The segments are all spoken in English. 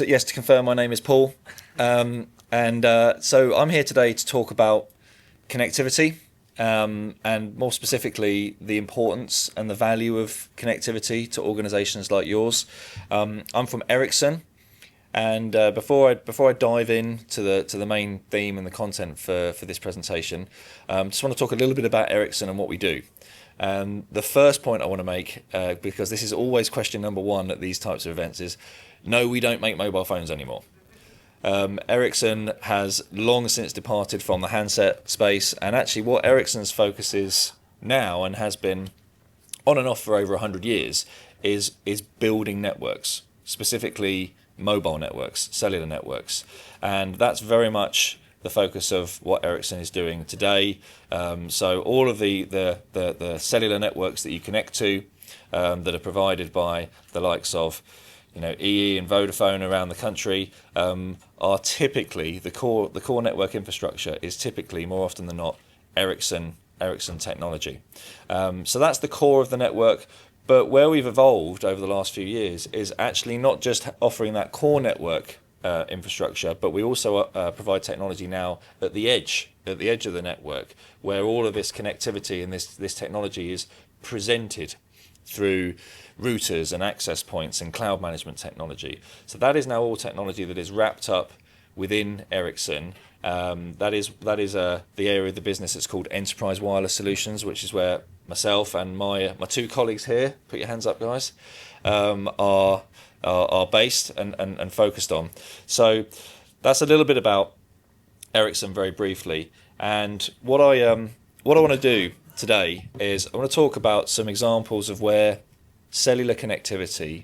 yes, to confirm, my name is Paul, so I'm here today to talk about connectivity, and more specifically the importance and the value of connectivity to organisations like yours. I'm from Ericsson, and before I dive in to the main theme and the content for this presentation, just want to talk a little bit about Ericsson and what we do. The first point I want to make, because this is always question number one at these types of events, is no, we don't make mobile phones anymore. Ericsson has long since departed from the handset space, and actually what Ericsson's focus is now, and has been on and off for over 100 years, is building networks, specifically mobile networks, cellular networks. And that's very much the focus of what Ericsson is doing today. So all of the cellular networks that you connect to, that are provided by the likes of EE and Vodafone around the country, are typically the core network infrastructure is typically, more often than not, Ericsson technology. So that's the core of the network. But where we've evolved over the last few years is actually not just offering that core network infrastructure, but we also provide technology now at the edge of the network, where all of this connectivity and this technology is presented through routers and access points and cloud management technology. So that is now all technology that is wrapped up within Ericsson. That is the area of the business that's called Enterprise Wireless Solutions, which is where myself and my two colleagues here, put your hands up guys, are based and focused on. So that's a little bit about Ericsson very briefly. And what I want to do today is I want to talk about some examples of where cellular connectivity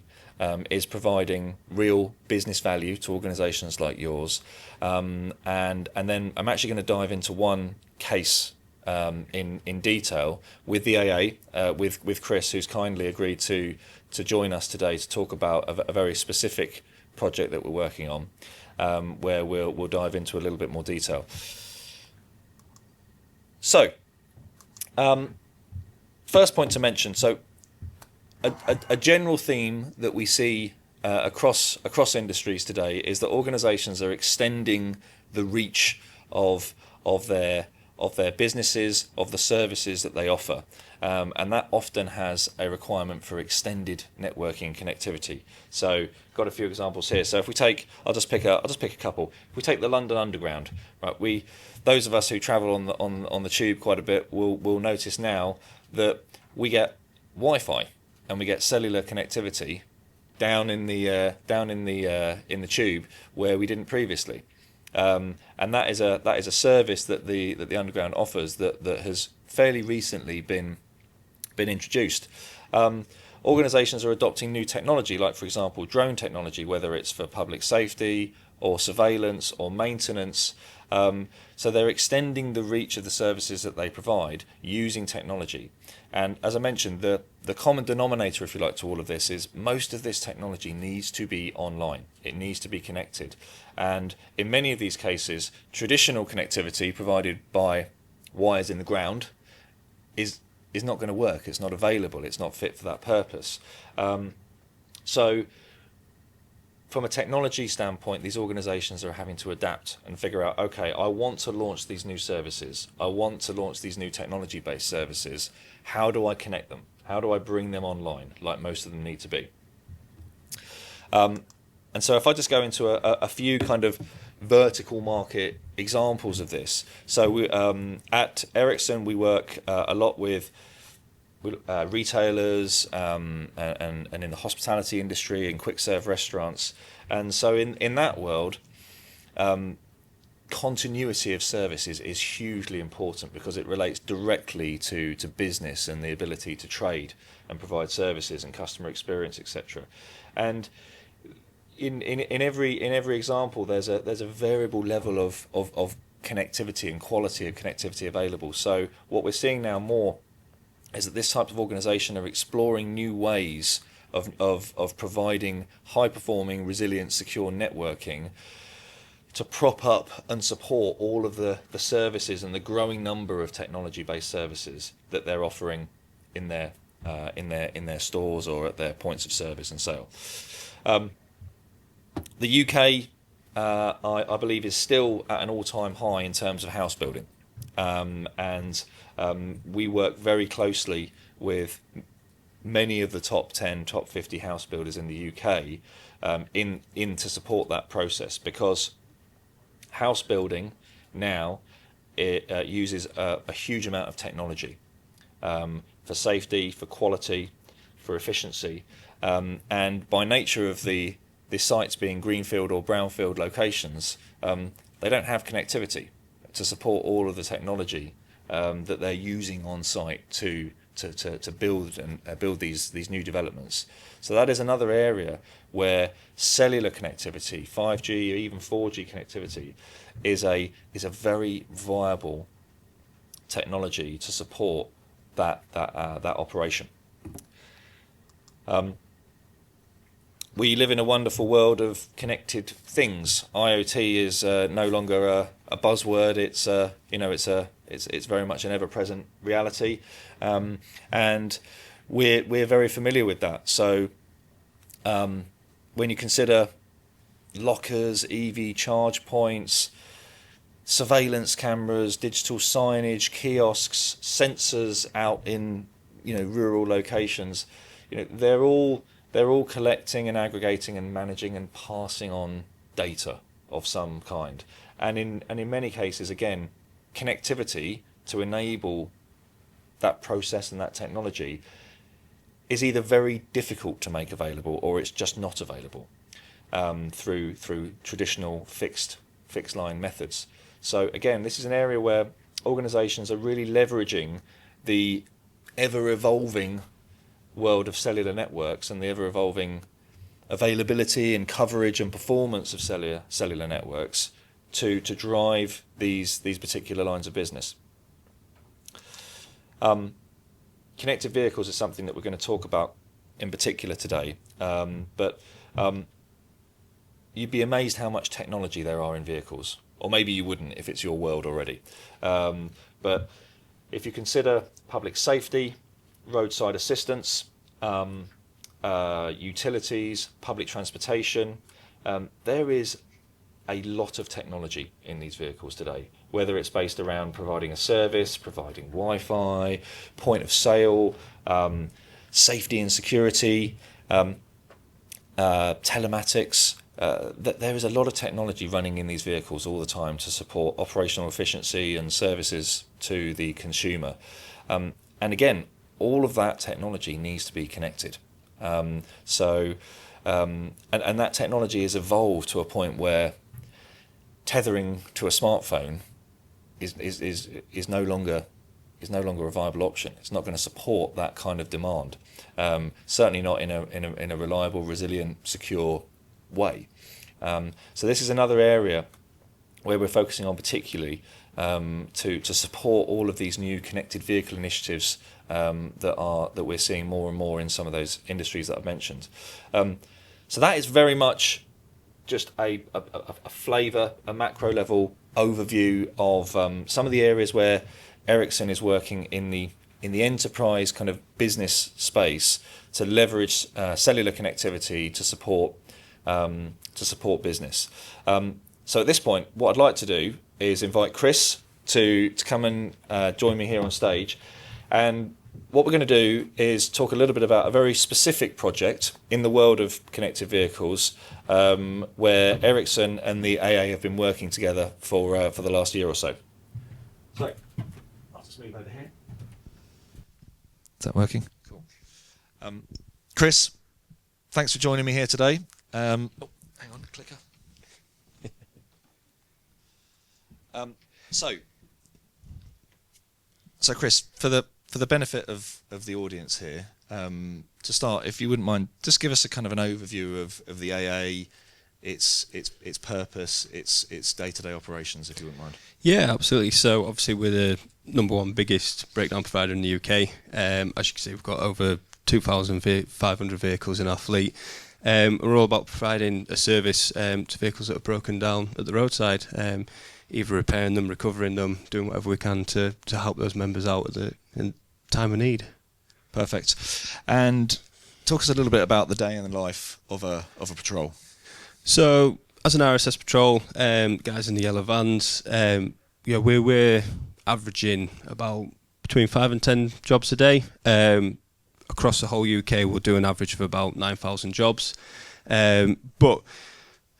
is providing real business value to organisations like yours, and then I'm actually going to dive into one case in detail with the AA, with Chris, who's kindly agreed to join us today to talk about a very specific project that we're working on, where we'll dive into a little bit more detail. So, first point to mention. So, a general theme that we see across industries today is that organisations are extending the reach of their businesses, of the services that they offer, and that often has a requirement for extended networking connectivity. So, got a few examples here. So, if we take, I'll just pick a couple. If we take the London Underground, right? Those of us who travel on the tube quite a bit will notice now that we get Wi-Fi and we get cellular connectivity down in the tube where we didn't previously. And that is a service that the Underground offers that has fairly recently been introduced. Organisations are adopting new technology, like for example drone technology, whether it's for public safety or surveillance or maintenance. So they're extending the reach of the services that they provide using technology. And as I mentioned, the common denominator, if you like, to all of this is most of this technology needs to be online. It needs to be connected. And in many of these cases, traditional connectivity provided by wires in the ground is not going to work. It's not available. It's not fit for that purpose. So from a technology standpoint, these organisations are having to adapt and figure out, okay, I want to launch these new services. I want to launch these new technology-based services. How do I connect them? How do I bring them online, like most of them need to be? And so if I just go into a few kind of vertical market examples of this. So we, at Ericsson, we work a lot with retailers and in the hospitality industry and quick serve restaurants. And so in that world, continuity of services is hugely important because it relates directly to business and the ability to trade and provide services and customer experience, etc. And in every example, there's a variable level of connectivity and quality of connectivity available. So what we're seeing now more is that this type of organisation are exploring new ways of providing high-performing, resilient, secure networking to prop up and support all of the services and the growing number of technology-based services that they're offering in their stores or at their points of service and sale. The UK, I believe, is still at an all-time high in terms of house building, and we work very closely with many of the top 10, top 50 house builders in the UK in to support that process, because house building now uses a huge amount of technology for safety, for quality, for efficiency, and by nature of the sites being greenfield or brownfield locations, they don't have connectivity to support all of the technology that they're using on site to build these new developments. So that is another area where cellular connectivity, 5G or even 4G connectivity, is a very viable technology to support that operation. We live in a wonderful world of connected things. IoT is no longer a buzzword. It's very much an ever-present reality, and we're very familiar with that. So when you consider lockers, EV charge points, surveillance cameras, digital signage, kiosks, sensors out in rural locations, they're all collecting and aggregating and managing and passing on data of some kind. And in many cases, again, connectivity to enable that process and that technology is either very difficult to make available, or it's just not available through traditional fixed line methods. So again, this is an area where organizations are really leveraging the ever-evolving world of cellular networks and the ever-evolving availability and coverage and performance of cellular networks to drive these particular lines of business. Connected vehicles is something that we're going to talk about in particular today, but you'd be amazed how much technology there are in vehicles, or maybe you wouldn't if it's your world already. But if you consider public safety, roadside assistance, utilities, public transportation, there is a lot of technology in these vehicles today, whether it's based around providing a service, providing Wi-Fi, point of sale, safety and security, telematics. There is a lot of technology running in these vehicles all the time to support operational efficiency and services to the consumer. And again, all of that technology needs to be connected. And that technology has evolved to a point where tethering to a smartphone is no longer a viable option. It's not going to support that kind of demand. Certainly not in a reliable, resilient, secure way. So this is another area where we're focusing on particularly to support all of these new connected vehicle initiatives that we're seeing more and more in some of those industries that I've mentioned. So that is very much just a flavour, a macro level overview of some of the areas where Ericsson is working in the enterprise kind of business space to leverage cellular connectivity to support business. So at this point, what I'd like to do is invite Chris to come and join me here on stage. And what we're going to do is talk a little bit about a very specific project in the world of connected vehicles, where Ericsson and the AA have been working together for the last year or so. So, I'll just move over here. Is that working? Cool. Chris, thanks for joining me here today. Hang on, clicker. So Chris, for the benefit of the audience here, to start, if you wouldn't mind, just give us a kind of an overview of the AA, its purpose, its day-to-day operations, if you wouldn't mind. Yeah, absolutely. So obviously we're the number one biggest breakdown provider in the UK. As you can see, we've got over 2,500 vehicles in our fleet. We're all about providing a service to vehicles that are broken down at the roadside, either repairing them, recovering them, doing whatever we can to help those members out in time of need. Perfect. And talk us a little bit about the day in the life of a patrol. So, as an RSS patrol, guys in the yellow vans, we're averaging about between 5 and 10 jobs a day. Across the whole UK, we'll do an average of about 9,000 jobs. But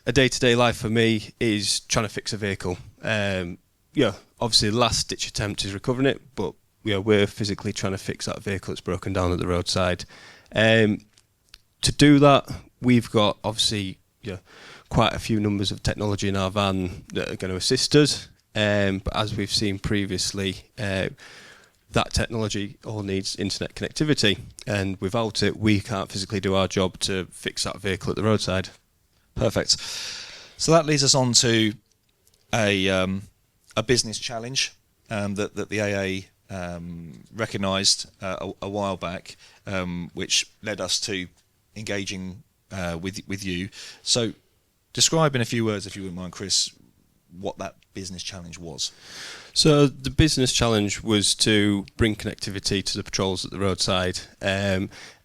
a day-to-day life for me is trying to fix a vehicle. Obviously, the last-ditch attempt is recovering it, but we're physically trying to fix that vehicle that's broken down at the roadside. To do that, we've got obviously quite a few numbers of technology in our van that are going to assist us. But as we've seen previously, that technology all needs internet connectivity, and without it, we can't physically do our job to fix that vehicle at the roadside. Perfect. So that leads us on to a business challenge that the AA recognised a while back, which led us to engaging with you. So describe in a few words, if you wouldn't mind, Chris, what that business challenge was. So the business challenge was to bring connectivity to the patrols at the roadside,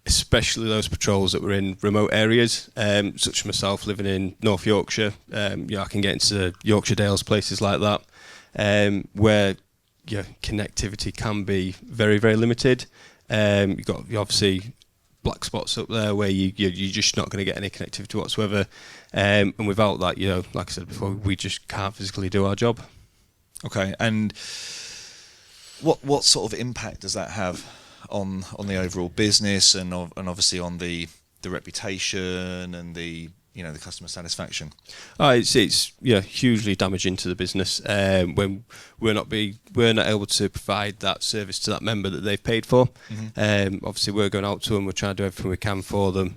especially those patrols that were in remote areas, such as myself living in North Yorkshire. I can get into Yorkshire Dales, places like that, where connectivity can be very, very limited. You've got obviously black spots up there where you're just not going to get any connectivity whatsoever, and without that, like I said before, we just can't physically do our job. Okay, and what sort of impact does that have on the overall business and obviously on the reputation and the customer satisfaction? It's hugely damaging to the business when we're not able to provide that service to that member that they've paid for. Mm-hmm. Obviously, we're going out to them, we're trying to do everything we can for them,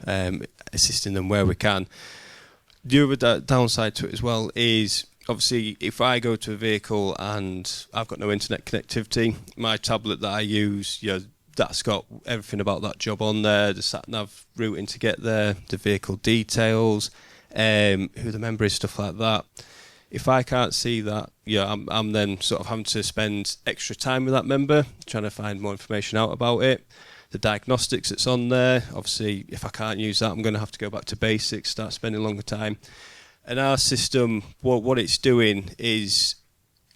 assisting them where we can. The other downside to it as well is, obviously, if I go to a vehicle and I've got no internet connectivity, my tablet that I use, that's got everything about that job on there, the sat-nav routing to get there, the vehicle details, who the member is, stuff like that. If I can't see that, I'm then sort of having to spend extra time with that member, trying to find more information out about it. The diagnostics that's on there, obviously, if I can't use that, I'm going to have to go back to basics, start spending longer time. And our system, what it's doing is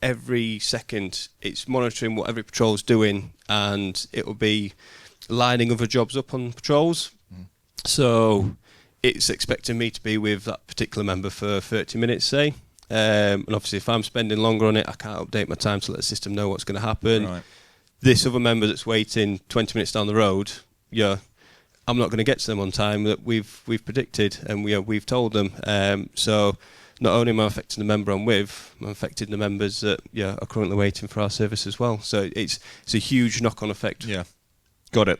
every second it's monitoring what every patrol's doing, and it will be lining other jobs up on patrols. So it's expecting me to be with that particular member for 30 minutes, say. And obviously, if I'm spending longer on it, I can't update my time to let the system know what's going to happen. Right. This other member that's waiting 20 minutes down the road, I'm not going to get to them on time that we've predicted and we've told them. So not only am I affecting the member I'm with, I'm affecting the members that are currently waiting for our service as well. So it's a huge knock-on effect. Yeah, got it.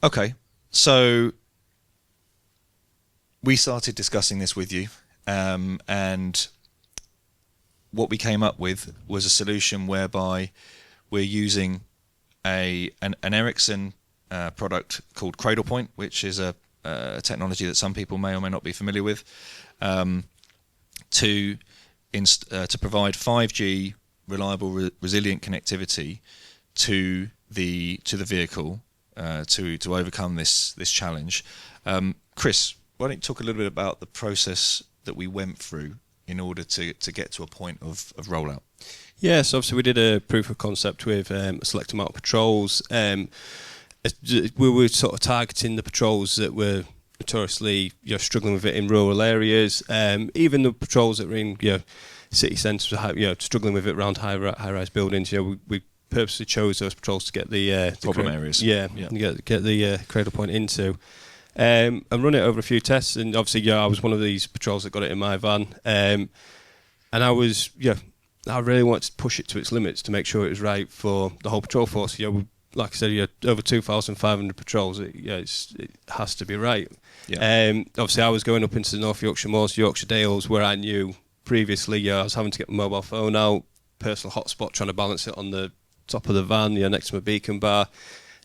Okay, so we started discussing this with you, and what we came up with was a solution whereby we're using an Ericsson product called Cradlepoint, which is a technology that some people may or may not be familiar with, to provide 5G reliable, resilient connectivity to the vehicle to overcome this challenge. Chris, why don't you talk a little bit about the process that we went through in order to get to a point of rollout? Yes, obviously we did a proof of concept with a select amount of patrols. We were sort of targeting the patrols that were notoriously struggling with it in rural areas. Even the patrols that were in city centres, struggling with it around high-rise buildings. We purposely chose those patrols to get the problem areas. Get the Cradlepoint into. And run it over a few tests, and obviously, I was one of these patrols that got it in my van, and I was, I really wanted to push it to its limits to make sure it was right for the whole patrol force. Like I said, over 2,500 patrols. It has to be right. Yeah. Obviously, I was going up into the North Yorkshire Moors, Yorkshire Dales, where I knew previously. I was having to get my mobile phone out, personal hotspot, trying to balance it on the top of the van, next to my beacon bar.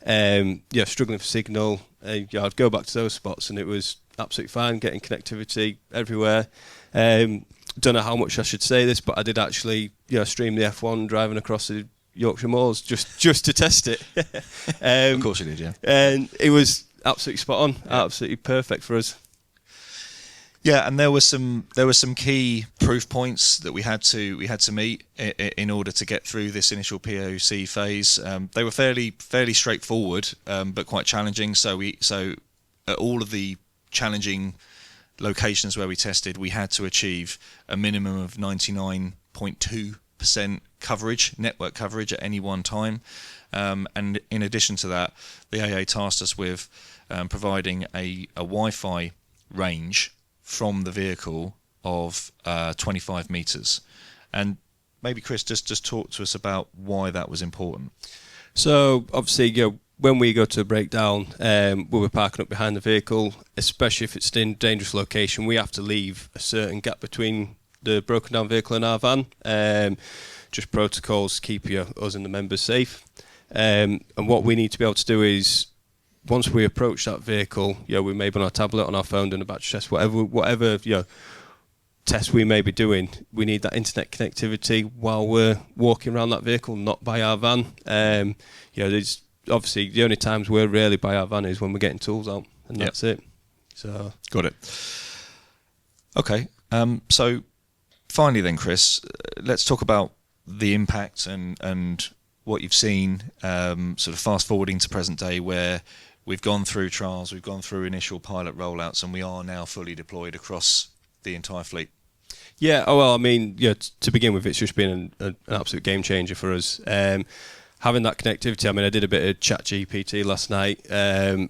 Struggling for signal. I'd go back to those spots, and it was absolutely fine, getting connectivity everywhere. Don't know how much I should say this, but I did actually stream the F1 driving across the Yorkshire Moors just to test it. Of course you did, yeah. And it was absolutely spot on, absolutely perfect for us. Yeah, and there were some key proof points that we had to meet in order to get through this initial POC phase. They were fairly straightforward, but quite challenging. So at all of the challenging locations where we tested, we had to achieve a minimum of 99.2% coverage, network coverage at any one time. And in addition to that, the AA tasked us with providing a Wi-Fi range from the vehicle of 25 meters. And maybe Chris, just talk to us about why that was important. So obviously, when we go to a breakdown, we were parking up behind the vehicle, especially if it's in a dangerous location, we have to leave a certain gap between the broken down vehicle and our van. Just protocols to keep us and the members safe. And what we need to be able to do is, once we approach that vehicle, we may be on our tablet, on our phone, doing a battery test, whatever test we may be doing, we need that internet connectivity while we're walking around that vehicle, not by our van. There's obviously the only times we're really by our van is when we're getting tools out, and that's it. So got it. Okay. So finally, then, Chris, let's talk about the impact and what you've seen. Sort of fast forwarding to present day, where we've gone through trials, we've gone through initial pilot rollouts, and we are now fully deployed across the entire fleet. Yeah, I mean, to begin with, it's just been an absolute game changer for us. Having that connectivity, I mean, I did a bit of chat GPT last night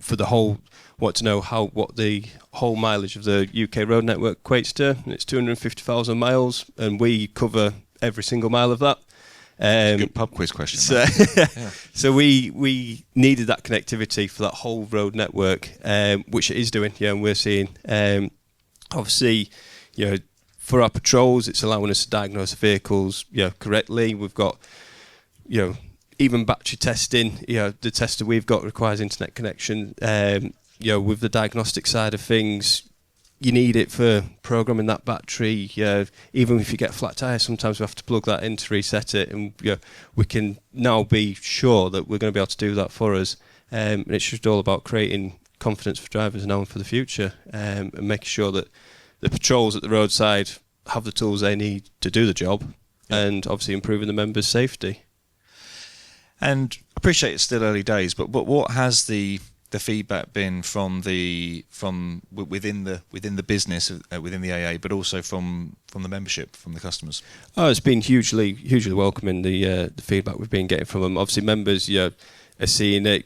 for the whole, what the whole mileage of the UK road network equates to. And it's 250,000 miles, and we cover every single mile of that. It's a good pub quiz question. So we needed that connectivity for that whole road network, which it is doing. And we're seeing, obviously, for our patrols, it's allowing us to diagnose vehicles, correctly. We've got, even battery testing. The tester we've got requires internet connection. With the diagnostic side of things, you need it for programming that battery. Even if you get a flat tyre, sometimes we have to plug that in to reset it, and we can now be sure that we're going to be able to do that for us. And it's just all about creating confidence for drivers now and for the future, and making sure that the patrols at the roadside have the tools they need to do the job, and obviously improving the members' safety. And I appreciate it's still early days, but what has the feedback been from within the business, within the AA, but also from the membership, from the customers? Oh, it's been hugely welcoming, the feedback we've been getting from them. Obviously, members are seeing it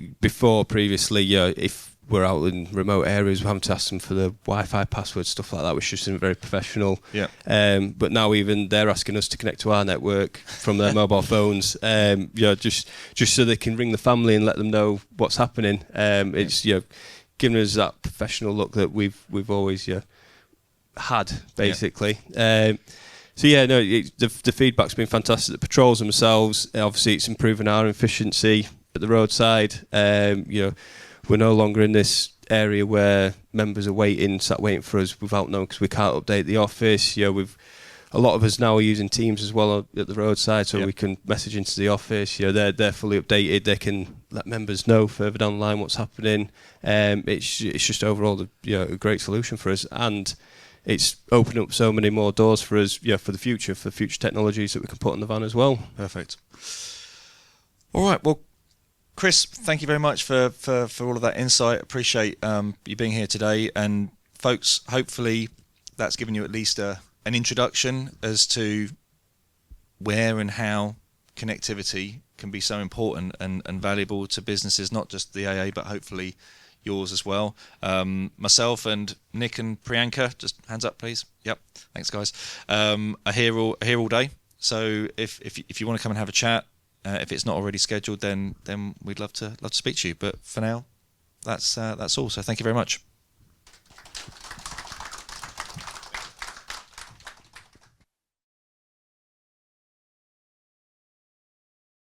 previously. If we're out in remote areas, we're having to ask them for the Wi-Fi password, stuff like that, which just isn't very professional. Yeah. But now even they're asking us to connect to our network from their mobile phones. Just so they can ring the family and let them know what's happening. It's giving us that professional look that we've always had, basically. The feedback's been fantastic. The patrols themselves, obviously, it's improving our efficiency at the roadside. We're no longer in this area where members are sat waiting for us without knowing, because we can't update the office. A lot of us now are using Teams as well at the roadside, so we can message into the office. They're fully updated. They can let members know further down the line what's happening. It's just overall a great solution for us, and it's opened up so many more doors for us. For the future technologies that we can put in the van as well. Perfect. All right. Well, Chris, thank you very much for all of that insight. Appreciate you being here today. And folks, hopefully that's given you at least an introduction as to where and how connectivity can be so important and valuable to businesses, not just the AA, but hopefully yours as well. Myself and Nick and Priyanka, just hands up, please. Yep, thanks, guys. Are here all day. So if you want to come and have a chat, if it's not already scheduled, then we'd love to speak to you. But for now, that's all. So thank you very much.